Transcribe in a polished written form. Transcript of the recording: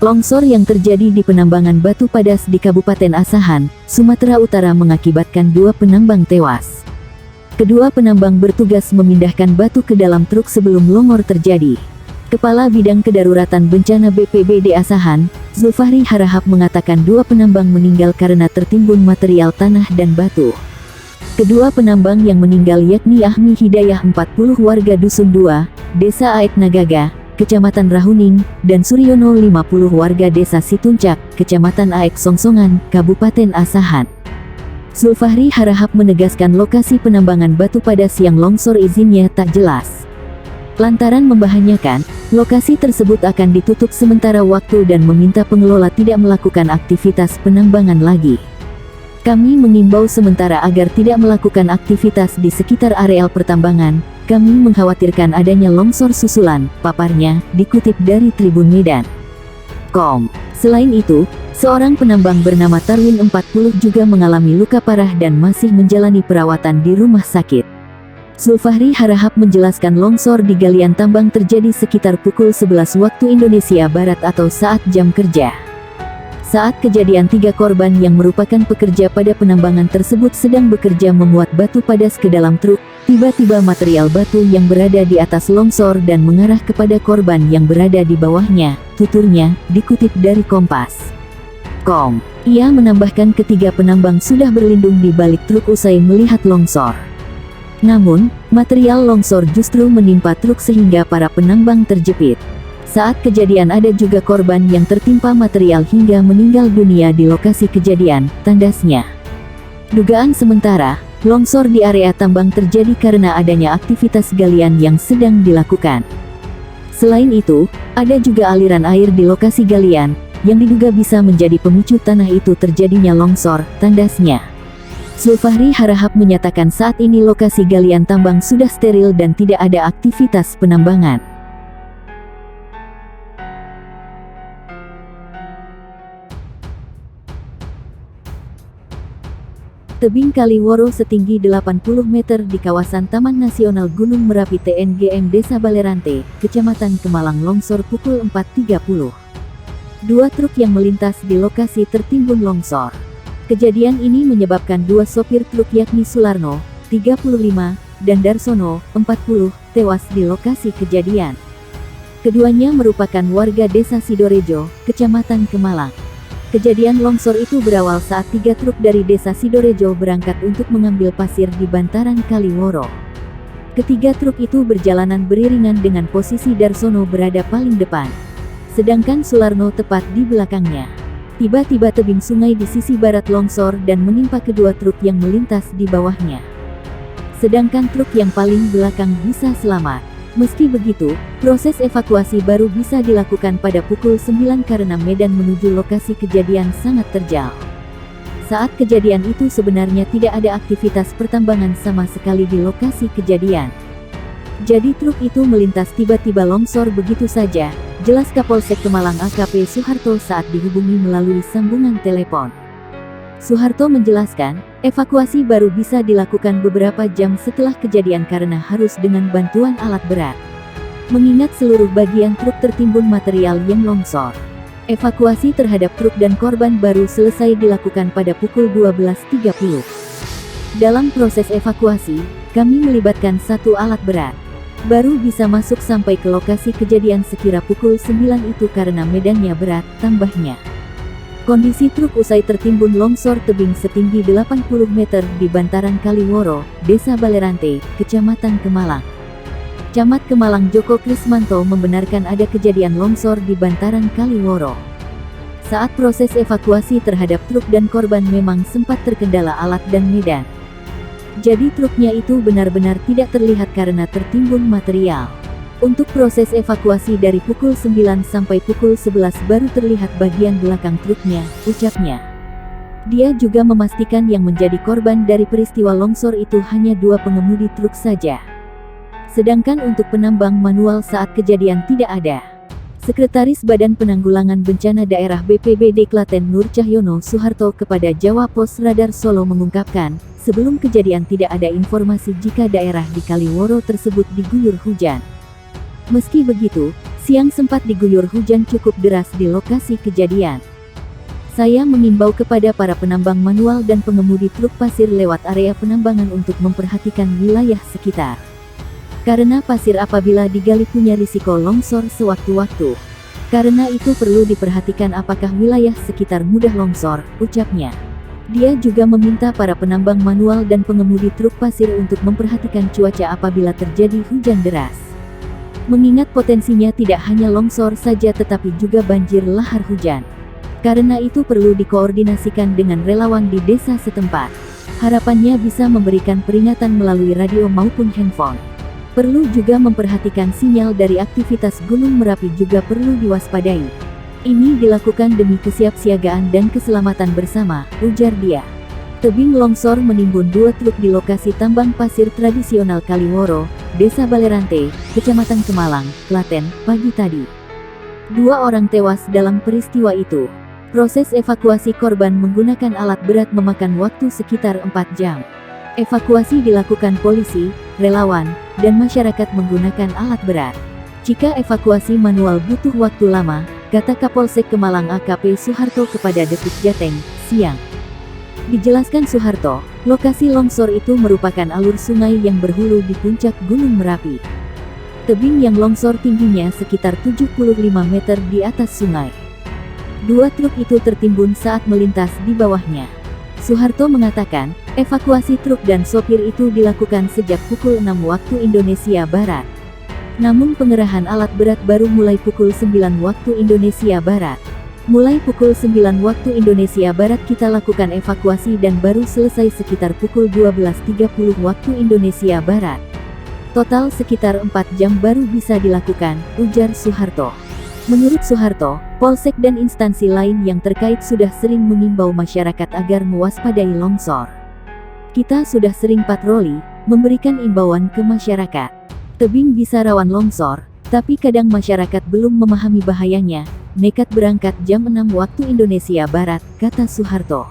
Longsor yang terjadi di penambangan batu padas di Kabupaten Asahan, Sumatera Utara mengakibatkan 2 penambang tewas. Kedua penambang bertugas memindahkan batu ke dalam truk sebelum longsor terjadi. Kepala Bidang Kedaruratan Bencana BPBD Asahan, Zulfahri Harahap mengatakan 2 penambang meninggal karena tertimbun material tanah dan batu. Kedua penambang yang meninggal yakni Ahmi Hidayah 40 warga Dusun 2, Desa Aek Nagaga, Kecamatan Rahuning, dan Suryono 50 warga Desa Situncak, Kecamatan Aek Songsongan, Kabupaten Asahan. Zulfahri Harahap menegaskan lokasi penambangan batu padas yang longsor izinnya tak jelas. Lantaran membahayakan, lokasi tersebut akan ditutup sementara waktu dan meminta pengelola tidak melakukan aktivitas penambangan lagi. Kami mengimbau sementara agar tidak melakukan aktivitas di sekitar areal pertambangan. Kami mengkhawatirkan adanya longsor susulan, paparnya, dikutip dari Tribun Medan.com. Selain itu, seorang penambang bernama Tarwin 40 juga mengalami luka parah dan masih menjalani perawatan di rumah sakit. Zulfahri Harahap menjelaskan longsor di galian tambang terjadi sekitar pukul 11 waktu Indonesia Barat atau saat jam kerja. Saat kejadian 3 korban yang merupakan pekerja pada penambangan tersebut sedang bekerja memuat batu padas ke dalam truk. Tiba-tiba material batu yang berada di atas longsor dan mengarah kepada korban yang berada di bawahnya, tuturnya, dikutip dari Kompas.com. Ia menambahkan ketiga penambang sudah berlindung di balik truk usai melihat longsor. Namun, material longsor justru menimpa truk sehingga para penambang terjepit. Saat kejadian ada juga korban yang tertimpa material hingga meninggal dunia di lokasi kejadian, tandasnya. Dugaan sementara, longsor di area tambang terjadi karena adanya aktivitas galian yang sedang dilakukan. Selain itu, ada juga aliran air di lokasi galian, yang diduga bisa menjadi pemicu tanah itu terjadinya longsor, tandasnya. Zulfahri Harahap menyatakan saat ini lokasi galian tambang sudah steril dan tidak ada aktivitas penambangan. Tebing Kali Woro setinggi 80 meter di kawasan Taman Nasional Gunung Merapi TNGM Desa Balerante, Kecamatan Kemalang longsor pukul 4.30. 2 truk yang melintas di lokasi tertimbun longsor. Kejadian ini menyebabkan 2 sopir truk yakni Sularno, 35, dan Darsono, 40, tewas di lokasi kejadian. Keduanya merupakan warga Desa Sidorejo, Kecamatan Kemalang. Kejadian longsor itu berawal saat 3 truk dari Desa Sidorejo berangkat untuk mengambil pasir di bantaran Kali Woro. Ketiga truk itu berjalanan beriringan dengan posisi Darsono berada paling depan, sedangkan Sularno tepat di belakangnya. Tiba-tiba tebing sungai di sisi barat longsor dan menimpa kedua truk yang melintas di bawahnya. Sedangkan truk yang paling belakang bisa selamat. Meski begitu, proses evakuasi baru bisa dilakukan pada pukul 9 karena medan menuju lokasi kejadian sangat terjal. Saat kejadian itu sebenarnya tidak ada aktivitas pertambangan sama sekali di lokasi kejadian. Jadi truk itu melintas tiba-tiba longsor begitu saja, jelas Kapolsek Kemalang AKP Suharto saat dihubungi melalui sambungan telepon. Suharto menjelaskan, evakuasi baru bisa dilakukan beberapa jam setelah kejadian karena harus dengan bantuan alat berat. Mengingat seluruh bagian truk tertimbun material yang longsor. Evakuasi terhadap truk dan korban baru selesai dilakukan pada pukul 12.30. Dalam proses evakuasi, kami melibatkan 1 alat berat. Baru bisa masuk sampai ke lokasi kejadian sekira pukul 9 itu karena medannya berat, tambahnya. Kondisi truk usai tertimbun longsor tebing setinggi 80 meter di bantaran Kali Woro, Desa Balerante, Kecamatan Kemalang. Camat Kemalang Joko Krismanto membenarkan ada kejadian longsor di bantaran Kali Woro. Saat proses evakuasi terhadap truk dan korban memang sempat terkendala alat dan medan. Jadi truknya itu benar-benar tidak terlihat karena tertimbun material. Untuk proses evakuasi dari pukul 9 sampai pukul 11 baru terlihat bagian belakang truknya, ucapnya. Dia juga memastikan yang menjadi korban dari peristiwa longsor itu hanya 2 pengemudi truk saja. Sedangkan untuk penambang manual saat kejadian tidak ada. Sekretaris Badan Penanggulangan Bencana Daerah BPBD Klaten Nur Cahyono Suharto kepada Jawa Pos Radar Solo mengungkapkan, sebelum kejadian tidak ada informasi jika daerah di Kali Woro tersebut diguyur hujan. Meski begitu, Siang sempat diguyur hujan cukup deras di lokasi kejadian. Saya mengimbau kepada para penambang manual dan pengemudi truk pasir lewat area penambangan untuk memperhatikan wilayah sekitar. Karena pasir apabila digali punya risiko longsor sewaktu-waktu. Karena itu perlu diperhatikan apakah wilayah sekitar mudah longsor, ucapnya. Dia juga meminta para penambang manual dan pengemudi truk pasir untuk memperhatikan cuaca apabila terjadi hujan deras. Mengingat potensinya tidak hanya longsor saja tetapi juga banjir lahar hujan. Karena itu perlu dikoordinasikan dengan relawan di desa setempat. Harapannya bisa memberikan peringatan melalui radio maupun handphone. Perlu juga memperhatikan sinyal dari aktivitas Gunung Merapi juga perlu diwaspadai. Ini dilakukan demi kesiapsiagaan dan keselamatan bersama, ujar dia. Tebing longsor menimbun 2 truk di lokasi tambang pasir tradisional Kaliworo, Desa Balerante, Kecamatan Kemalang, Klaten, pagi tadi. 2 orang tewas dalam peristiwa itu. Proses evakuasi korban menggunakan alat berat memakan waktu sekitar 4 jam. Evakuasi dilakukan polisi, relawan, dan masyarakat menggunakan alat berat. Jika evakuasi manual butuh waktu lama, kata Kapolsek Kemalang AKP Suharto kepada Detik Jateng, siang. Dijelaskan Suharto, lokasi longsor itu merupakan alur sungai yang berhulu di puncak Gunung Merapi. Tebing yang longsor tingginya sekitar 75 meter di atas sungai. 2 truk itu tertimbun saat melintas di bawahnya. Suharto mengatakan, evakuasi truk dan sopir itu dilakukan sejak pukul 6 waktu Indonesia Barat. Namun pengerahan alat berat baru mulai pukul 9 waktu Indonesia Barat. Mulai pukul 9 waktu Indonesia Barat kita lakukan evakuasi dan baru selesai sekitar pukul 12.30 waktu Indonesia Barat. Total sekitar 4 jam baru bisa dilakukan, ujar Suharto. Menurut Suharto, Polsek dan instansi lain yang terkait sudah sering mengimbau masyarakat agar mewaspadai longsor. Kita sudah sering patroli, memberikan imbauan ke masyarakat. Tebing bisa rawan longsor, tapi kadang masyarakat belum memahami bahayanya, nekat berangkat jam 6 waktu Indonesia Barat, kata Suharto.